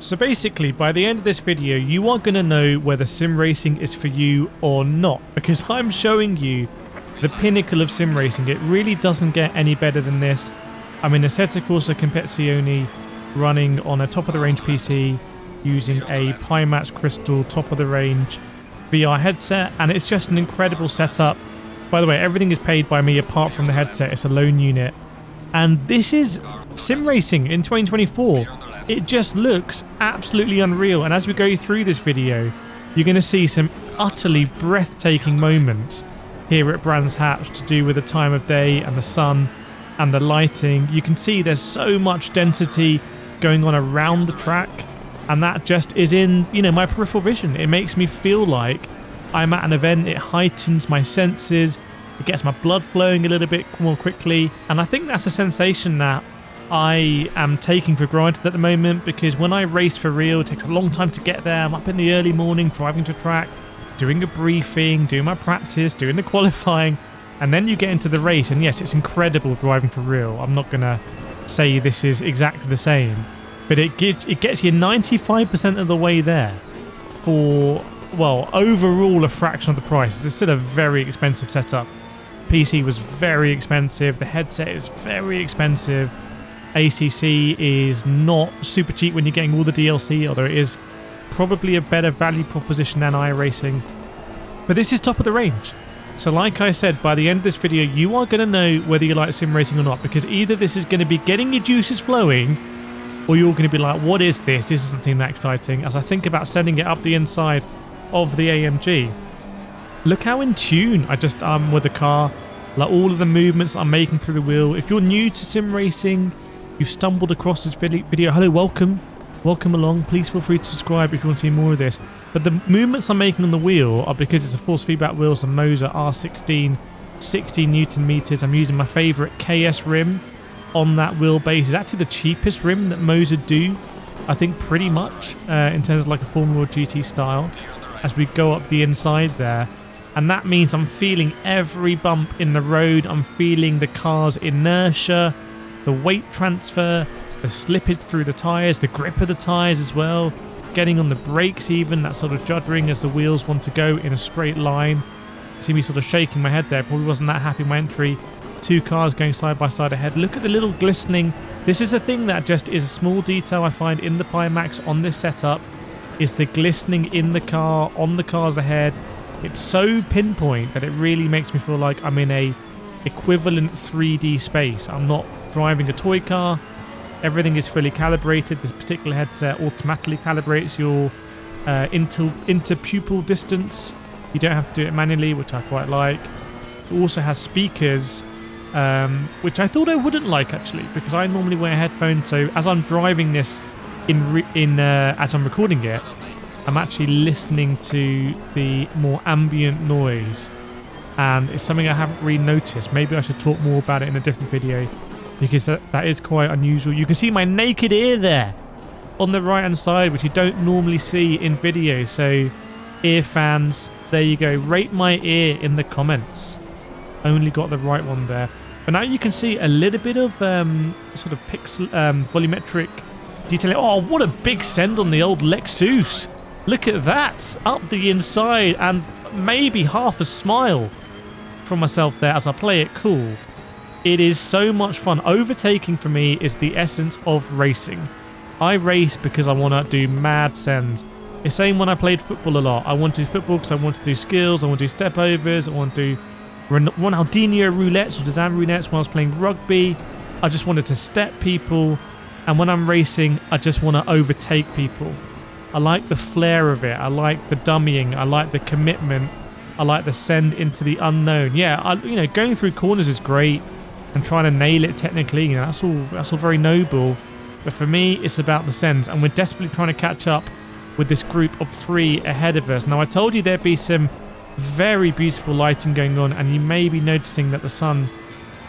So basically, by the end of this video, you are going to know whether sim racing is for you or not, because I'm showing you the pinnacle of sim racing. It really doesn't get any better than this. I'm in a Assetto Corsa Competizione running on a top-of-the-range PC using a Pimax Crystal top-of-the-range VR headset, and it's just an incredible setup. By the way, everything is paid by me apart from the headset. It's a loan unit. And this is sim racing in 2024. It just looks absolutely unreal, and as we go through this video, you're going to see some utterly breathtaking moments here at Brands Hatch to do with the time of day and the sun and the lighting. You can see there's so much density going on around the track, and that just is in, you know, my peripheral vision. It makes me feel like I'm at an event. It heightens my senses. It gets my blood flowing a little bit more quickly, and I think that's a sensation that I am taking for granted at the moment, because when I race for real, it takes a long time to get there. I'm up in the early morning driving to track, doing a briefing, doing my practice, doing the qualifying, and then you get into the race, and yes, it's incredible driving for real. I'm not gonna say this is exactly the same, but it gets you 95% of the way there for, well, overall a fraction of the price. It's still a very expensive setup. PC was very expensive, the headset is very expensive, ACC is not super cheap when you're getting all the DLC, although it is probably a better value proposition than iRacing. But this is top of the range. So like I said, by the end of this video, you are going to know whether you like sim racing or not, because either this is going to be getting your juices flowing, or you're going to be like, what is this? This doesn't seem that exciting, as I think about sending it up the inside of the AMG. Look how in tune I just am with the car, like all of the movements I'm making through the wheel. If you're new to sim racing, you've stumbled across this video, hello, welcome along. Please feel free to subscribe if you want to see more of this. But the movements I'm making on the wheel are because it's a force feedback wheel, so Moser R16, 60 Newton meters. I'm using my favorite KS rim on that wheelbase. It's actually the cheapest rim that Moser do, I think, pretty much in terms of like a Formula GT style, as we go up the inside there. And that means I'm feeling every bump in the road. I'm feeling the car's inertia, the weight transfer, the slippage through the tyres, the grip of the tyres as well, getting on the brakes even, that sort of juddering as the wheels want to go in a straight line. You see me sort of shaking my head there, probably wasn't that happy with my entry. Two cars going side by side ahead. Look at the little glistening. This is a thing that just is a small detail I find in the Pimax on this setup, is the glistening in the car, on the cars ahead. It's so pinpoint that it really makes me feel like I'm in a equivalent 3D space. I'm not driving a toy car. Everything is fully calibrated. This particular headset automatically calibrates your interpupil distance. You don't have to do it manually, which I quite like. It also has speakers, which I thought I wouldn't like actually, because I normally wear headphones. So as I'm driving this as I'm recording it, I'm actually listening to the more ambient noise, and it's something I haven't really noticed. Maybe I should talk more about it in a different video, because that is quite unusual. You can see my naked ear there on the right hand side, which you don't normally see in videos. So ear fans, there you go. Rate my ear in the comments. Only got the right one there. But now you can see a little bit of sort of pixel volumetric detailing. Oh, what a big send on the old Lexus. Look at that, up the inside, and maybe half a smile from myself there as I play it cool. It is so much fun. Overtaking for me is the essence of racing. I race because I want to do mad sends. The same when I played football a lot. I want to do football because I want to do skills, I want to do step overs, I want to do Ronaldinho roulettes or Zidane roulettes. When I was playing rugby, I just wanted to step people, and when I'm racing, I just want to overtake people. I like the flair of it. I like the dummying. I like the commitment. I like the send into the unknown. Yeah, going through corners is great, and trying to nail it technically, that's all very noble. But for me, it's about the sends, and we're desperately trying to catch up with this group of 3 ahead of us. Now, I told you there'd be some very beautiful lighting going on, and you may be noticing that the sun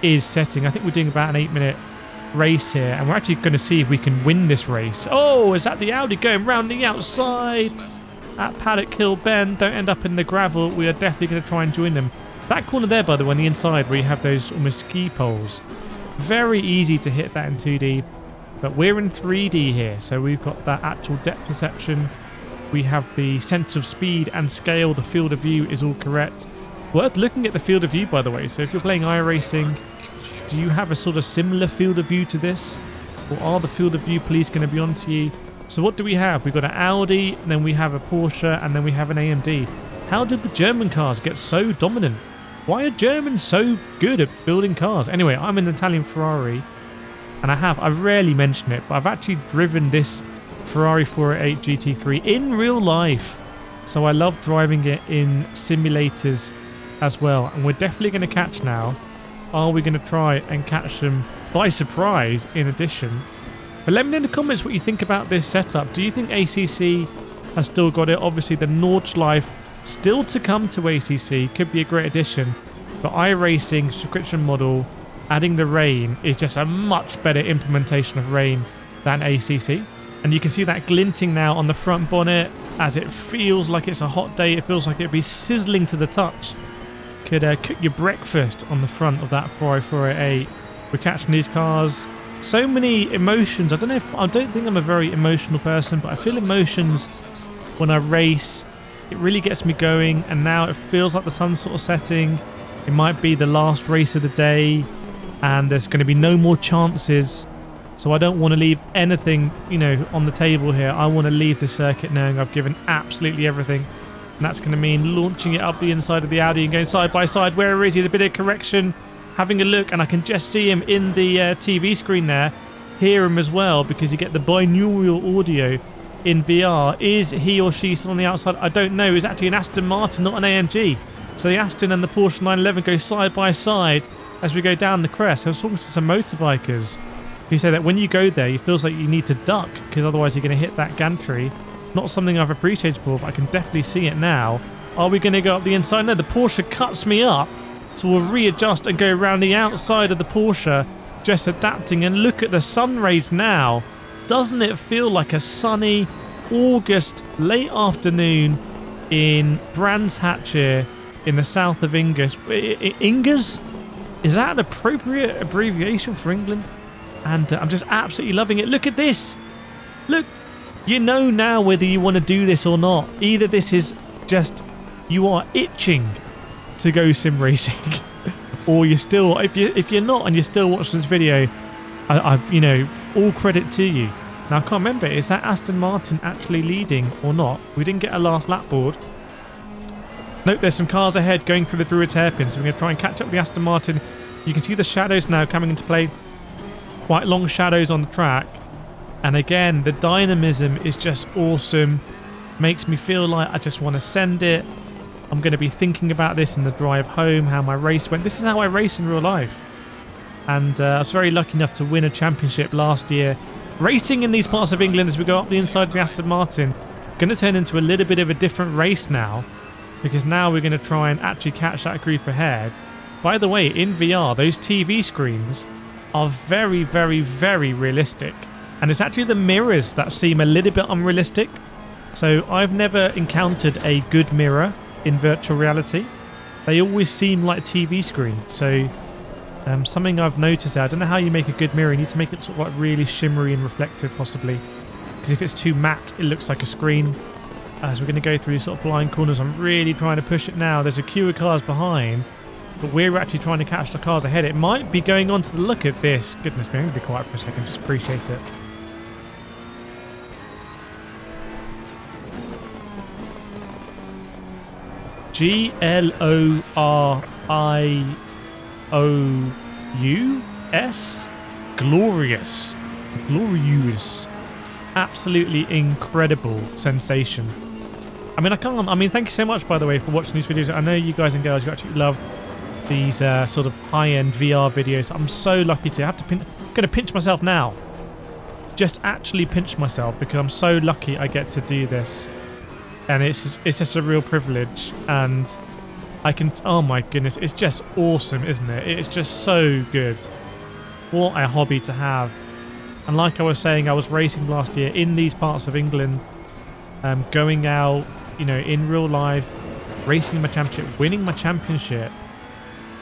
is setting. I think we're doing about an 8-minute race here, and we're actually going to see if we can win this race. Oh, is that the Audi going round the outside at Paddock Hill Bend? Don't end up in the gravel. We are definitely going to try and join them. That corner there, by the way, on the inside, where you have those almost ski poles, very easy to hit that in 2D. But we're in 3D here, so we've got that actual depth perception. We have the sense of speed and scale. The field of view is all correct. Worth looking at the field of view, by the way. So if you're playing iRacing, do you have a sort of similar field of view to this? Or are the field of view police going to be onto you? So what do we have? We've got an Audi, and then we have a Porsche, and then we have an AMD. How did the German cars get so dominant? Why are Germans so good at building cars? Anyway, I'm in an Italian Ferrari, and I rarely mention it, but I've actually driven this Ferrari 488 GT3 in real life. So I love driving it in simulators as well. And we're definitely going to catch now. Are we going to try and catch them by surprise in addition? But let me know in the comments what you think about this setup. Do you think ACC has still got it? Obviously, the Nordschleife still to come to ACC. Could be a great addition. But iRacing subscription model, adding the rain, is just a much better implementation of rain than ACC. And you can see that glinting now on the front bonnet as it feels like it's a hot day. It feels like it'd be sizzling to the touch. Could cook your breakfast on the front of that Ferrari 488. We're catching these cars. So many emotions. I don't think I'm a very emotional person, but I feel emotions when I race. It really gets me going, and now it feels like the sun's sort of setting. It might be the last race of the day, and there's going to be no more chances. So I don't want to leave anything, on the table here. I want to leave the circuit knowing I've given absolutely everything. And that's going to mean launching it up the inside of the Audi and going side by side. Where is he? A bit of correction. Having a look, and I can just see him in the TV screen there. Hear him as well, because you get the binaural audio in VR. Is he or she still on the outside? I don't know. It's actually an Aston Martin, not an AMG. So the Aston and the Porsche 911 go side by side as we go down the crest. I was talking to some motorbikers who say that when you go there, it feels like you need to duck, because otherwise you're going to hit that gantry. Not something I've appreciated before, but I can definitely see it now. Are we going to go up the inside? No, the Porsche cuts me up. So we'll readjust and go around the outside of the Porsche, just adapting. And look at the sun rays now. Doesn't it feel like a sunny August late afternoon in Brands Hatch here in the south of Ingers? Ingers? Is that an appropriate abbreviation for England? And I'm just absolutely loving it. Look at this. Look, you know now whether you want to do this or not. Either this is just you are itching to go sim racing, or you're still, if you're not and you're still watching this video, all credit to you. Now I can't remember, is that Aston Martin actually leading or not? We didn't get a last lap board. Note there's some cars ahead going through the Druids hairpin, so we're going to try and catch up the Aston Martin. You can see the shadows now coming into play, quite long shadows on the track, and again the dynamism is just awesome. Makes me feel like I just want to send it. I'm going to be thinking about this in the drive home, how my race went. This is how I race in real life. And I was very lucky enough to win a championship last year. Racing in these parts of England as we go up the inside of the Aston Martin. Going to turn into a little bit of a different race now, because now we're going to try and actually catch that group ahead. By the way, in VR, those TV screens are very, very, very realistic. And it's actually the mirrors that seem a little bit unrealistic. So I've never encountered a good mirror in virtual reality. They always seem like TV screens. So something I've noticed, I don't know how you make a good mirror. You need to make it sort of like really shimmery and reflective possibly, because if it's too matte it looks like a screen. As we're going to go through sort of blind corners, I'm really trying to push it now. There's a queue of cars behind, but we're actually trying to catch the cars ahead. It might be going on to the look at this. Goodness me, I'm going to be quiet for a second, just appreciate it. Glorious? Glorious. Glorious. Absolutely incredible sensation. I mean, thank you so much, by the way, for watching these videos. I know you guys and girls, you actually love these sort of high-end VR videos. I'm so lucky to have to I'm going to pinch myself now. Just actually pinch myself, because I'm so lucky I get to do this. And it's just a real privilege, and I can, oh my goodness, it's just awesome, isn't it? It's just so good. What a hobby to have. And like I was saying, I was racing last year in these parts of England, going out, in real life, racing in my championship, winning my championship.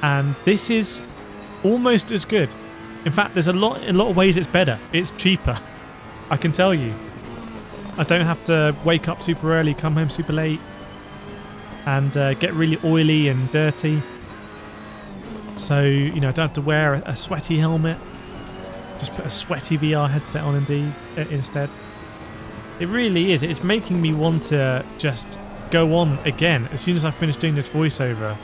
And this is almost as good In fact, there's in a lot of ways it's better. It's cheaper. I can tell you. I don't have to wake up super early, come home super late, and get really oily and dirty. So, you know, I don't have to wear a sweaty helmet. Just put a sweaty VR headset on instead. It really is. It's making me want to just go on again as soon as I finish doing this voiceover,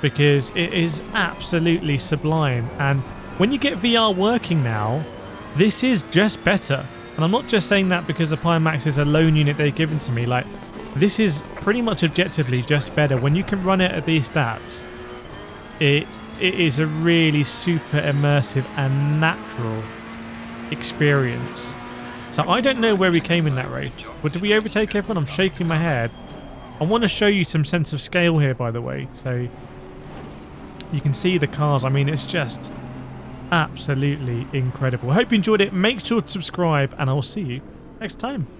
because it is absolutely sublime. And when you get VR working now, this is just better. And I'm not just saying that because the Pimax is a loan unit they've given to me. Like, this is pretty much objectively just better. When you can run it at these stats, it is a really super immersive and natural experience. So I don't know where we came in that race. But did we overtake everyone? I'm shaking my head. I want to show you some sense of scale here, by the way. So you can see the cars. I mean, it's just absolutely incredible. I hope you enjoyed it. Make sure to subscribe, and I will see you next time.